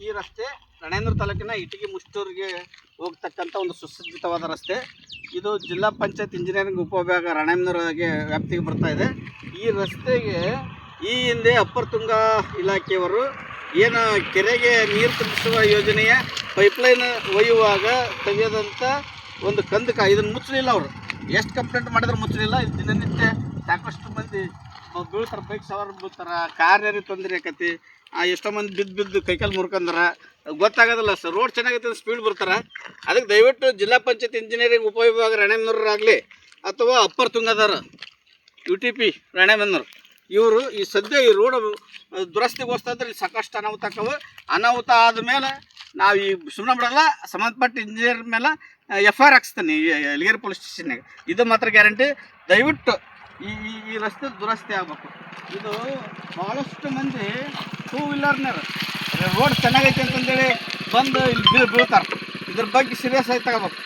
ಈ ರಸ್ತೆ ರಾಣೇಂದ್ರ ತಾಲೂಕಿನ ಇಟಗಿ ಮುಷ್ಟೂರಿಗೆ ಹೋಗ್ತಕ್ಕಂಥ ಒಂದು ಸುಸಜ್ಜಿತವಾದ ರಸ್ತೆ. ಇದು ಜಿಲ್ಲಾ ಪಂಚಾಯತ್ ಇಂಜಿನಿಯರಿಂಗ್ ಉಪವಿಭಾಗ ರಾಣೇಂದ್ರಗೆ ವ್ಯಾಪ್ತಿಗೆ ಬರ್ತಾ ಇದೆ. ಈ ರಸ್ತೆಗೆ ಈ ಹಿಂದೆ ಅಪ್ಪರ್ ತುಂಗಾ ಇಲಾಖೆಯವರು ಏನು ಕೆರೆಗೆ ನೀರು ತುಂಬಿಸುವ ಯೋಜನೆಯ ಪೈಪ್ಲೈನ್ ಒಯ್ಯುವಾಗ ತೆಗೆದಂಥ ಒಂದು ಕಂದಕ ಇದನ್ನು ಮುಚ್ಚಲಿಲ್ಲ. ಅವರು ಎಷ್ಟು ಕಂಪ್ಲೇಂಟ್ ಮಾಡಿದ್ರು ಮುಚ್ಚಲಿಲ್ಲ. ಇದು ದಿನನಿತ್ಯ ಸಾಕಷ್ಟು ಮಂದಿ ಬೀಳ್ತಾರೆ, ಬೈಕ್ ಸವಾರ ಬೀಳ್ತಾರೆ, ಕಾರ್ಯಾರಿ ತೊಂದರೆ ಆಕತಿ. ಎಷ್ಟೋ ಮಂದಿ ಬಿದ್ದು ಕೈಕಾಲು ಮುರ್ಕಂದಾರ, ಗೊತ್ತಾಗೋದಿಲ್ಲ. ಸರ್ ರೋಡ್ ಚೆನ್ನಾಗೈತೆ ಸ್ಪೀಡ್ ಬರ್ತಾರೆ. ಅದಕ್ಕೆ ದಯವಿಟ್ಟು ಜಿಲ್ಲಾ ಪಂಚಾಯತ್ ಇಂಜಿನಿಯರಿಂಗ್ ಉಪವಿಭಾಗ ರಾಣೇಬೆನ್ನೂರಾಗಲಿ ಅಥವಾ ಅಪ್ಪರ್ ತುಂಗದಾರ UTP ರಾಣೇಬೆನ್ನೂರು ಇವರು ಈ ಸದ್ಯ ಈ ರೋಡ್ ದುರಸ್ತಿಗೋಸ್ಕರ ಇಲ್ಲಿ ಸಾಕಷ್ಟು ಅನಾಹುತ ಆಕವು. ಅನಾಹುತ ಆದಮೇಲೆ ನಾವು ಈ ಸುಮ್ಮನೆ ಬಿಡಲ್ಲ, ಸಂಬಂಧಪಟ್ಟ ಇಂಜಿನಿಯರ್ ಮೇಲೆ FIR ಹಾಕ್ಸ್ತಾನೆ ಯಲಗೇರಿ ಪೊಲೀಸ್ ಸ್ಟೇಷನ್ಯಾಗ. ಇದು ಮಾತ್ರ ಗ್ಯಾರಂಟಿ. ದಯವಿಟ್ಟು ಈ ರಸ್ತೆ ದುರಸ್ತಿ ಆಗಬೇಕು. ಇದು ಭಾಳಷ್ಟು ಮಂದಿ 2 ವೀಲರ್ನಾರ ರೋಡ್ ಚೆನ್ನಾಗೈತೆ ಅಂತಂದೇಳಿ ಬಂದು ಇಲ್ಲಿ ಬೀಳ್ತಾರೆ. ಇದ್ರ ಬಗ್ಗೆ ಸೀರಿಯಸ್ ಆಗಿ ತಗೋಬೇಕು.